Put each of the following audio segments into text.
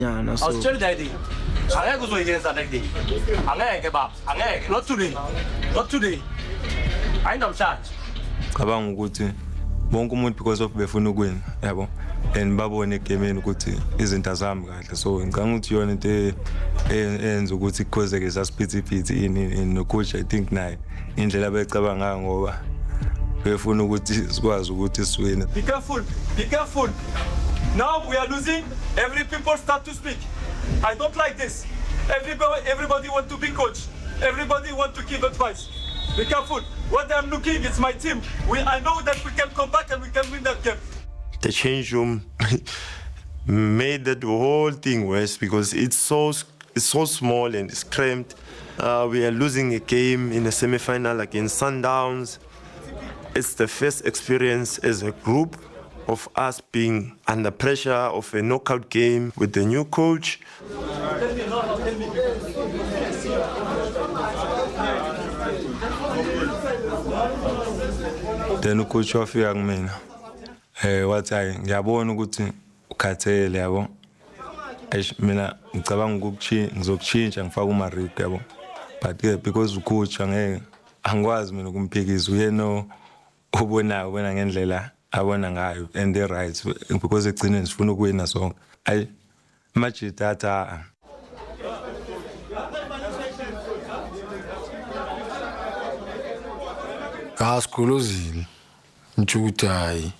Yeah, no, so. I'll tell Daddy. I go to against that day. Not today. Not today. I know charge. Cabang ukuthi bonke umuntu because of befuna ukwina yabo and babone egameni ukuthi izinto azami kahle so ngicanga ukuthi yona into eyenza ukuthi kukhozeke sasiphithiphithi in no coach I think naye indlela becabanga ngoba befuna ukuthi sikwazi ukuthi siwine. Be careful. Be careful. Now we are losing. Every people start to speak. I don't like this. Everybody want to be coach. Everybody want to give advice. Be careful. What I'm looking, it's my team. I know that we can come back and we can win that game. The change room made the whole thing worse because it's so small and it's cramped. We are losing a game in a semi-final against Sundowns. It's the first experience as a group of us being under pressure of a knockout game with the new coach. Then coach wafika kumina wathi hayi ngiyabona ukuthi ukhathele yabo mina ngicabanga ngizokuchinja ngifaka uMariko yabo but because ucoach angikwazi mina ukumphikisa uyena ubona ngendlela abona ngayo and the right because egcineni sifuna ukuwina sonke ayi majitata Kaskulozile Nchutai.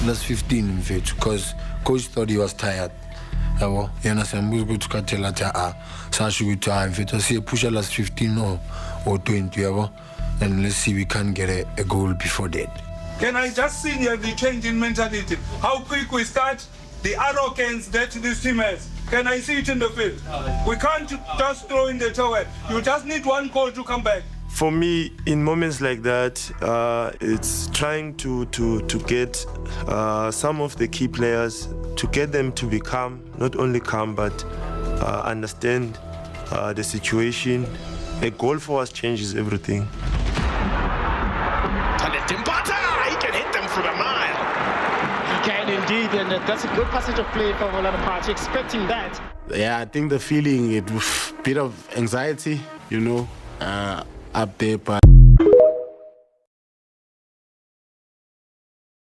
Last 15 mfethu because coach thought he was tired. Yabo yena sembuzo to katela ta sasho ukuthi hayi mfethu siye push last 15 or 20 yabo and let's see we can get a goal before that. Can I just see the change in mentality? How quick we start, the arrogance that this team has. Can I see it in the field? We can't just throw in the towel. You just need one goal to come back. For me, in moments like that, it's trying to get some of the key players, to get them to be calm, not only calm, but understand the situation. A goal for us changes everything. He can hit them from a mile. He can indeed, and that's a good passage of play from Orlando Party, expecting that. Yeah, I think the feeling, it was a bit of anxiety, you know, up there, but